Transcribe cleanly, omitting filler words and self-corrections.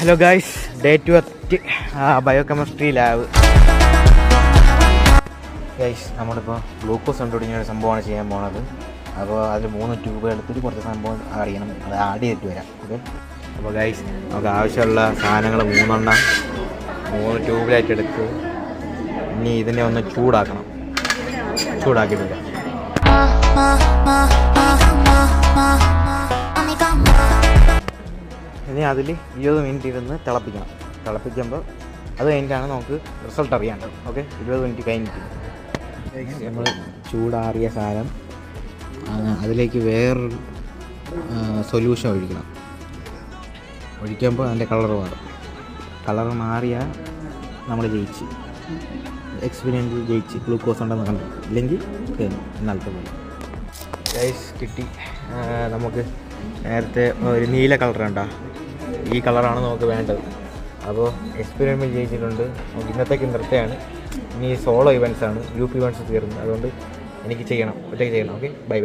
Hello guys, day 2 biochemistry lab. Guys, നമ്മളിപ്പോൾ glucose കണ്ടുപിടിക്കുന്ന ഒരു സംഭവമാണ് ചെയ്യാൻ പോണത്. അപ്പോൾ അതിൽ 3 ട്യൂബ് എടുത്തിട്ട് കുറച്ച് സംഭവം ആഡ് ചെയ്യണം. അത് ആഡ് ചെയ്തിട്ട് വരാം. ഓക്കെ. അപ്പോൾ ഗൈസ്, നമുക്ക് ആവശ്യമുള്ള സാധനങ്ങൾ 3 ട്യൂബിലായിട്ട് എടുത്ത് ഇനി ഇതിനെ ഒന്ന് ചൂടാക്കിയിട്ട് വരാം. ഇനി അതിൽ 20 മിനിറ്റ് ഇരുന്ന് തിളപ്പിക്കുമ്പോൾ അത് കഴിഞ്ഞിട്ടാണ് നമുക്ക് റിസൾട്ട് അറിയേണ്ടത്. ഓക്കെ, 20 മിനിറ്റ് കഴിഞ്ഞിട്ട് നമ്മൾ ചൂടാറിയ സാധനം അതിലേക്ക് വേറൊരു സൊല്യൂഷൻ ഒഴിക്കുമ്പോൾ അതിൻ്റെ കളർ മാറും. കളർ മാറിയാൽ നമ്മൾ എക്സ്പീരിയൻസ് ജയിച്ച്. ഗ്ലൂക്കോസ് ഉണ്ടെന്ന് കണ്ടു, ഇല്ലെങ്കിൽ ഇന്നലത്തെ പോലെ. ഗൈസ്, കിട്ടി. നമുക്ക് നേരത്തെ ഒരു നീല കളർ കണ്ടോ, ഈ കളറാണ് നമുക്ക് വേണ്ടത്. അപ്പോൾ എക്സ്പെരിമെൻറ്റ് ചെയ്യിച്ചിട്ടുണ്ട്. ഇന്നത്തേക്ക് നിർത്തുകയാണ്. ഇനി സോളോ ഇവൻറ്റ്സാണ്, ഗ്രൂപ്പ് ഇവൻറ്റ്സ് തീർന്നു. അതുകൊണ്ട് എനിക്ക് ഒറ്റയ്ക്ക് ചെയ്യണം. Okay, by.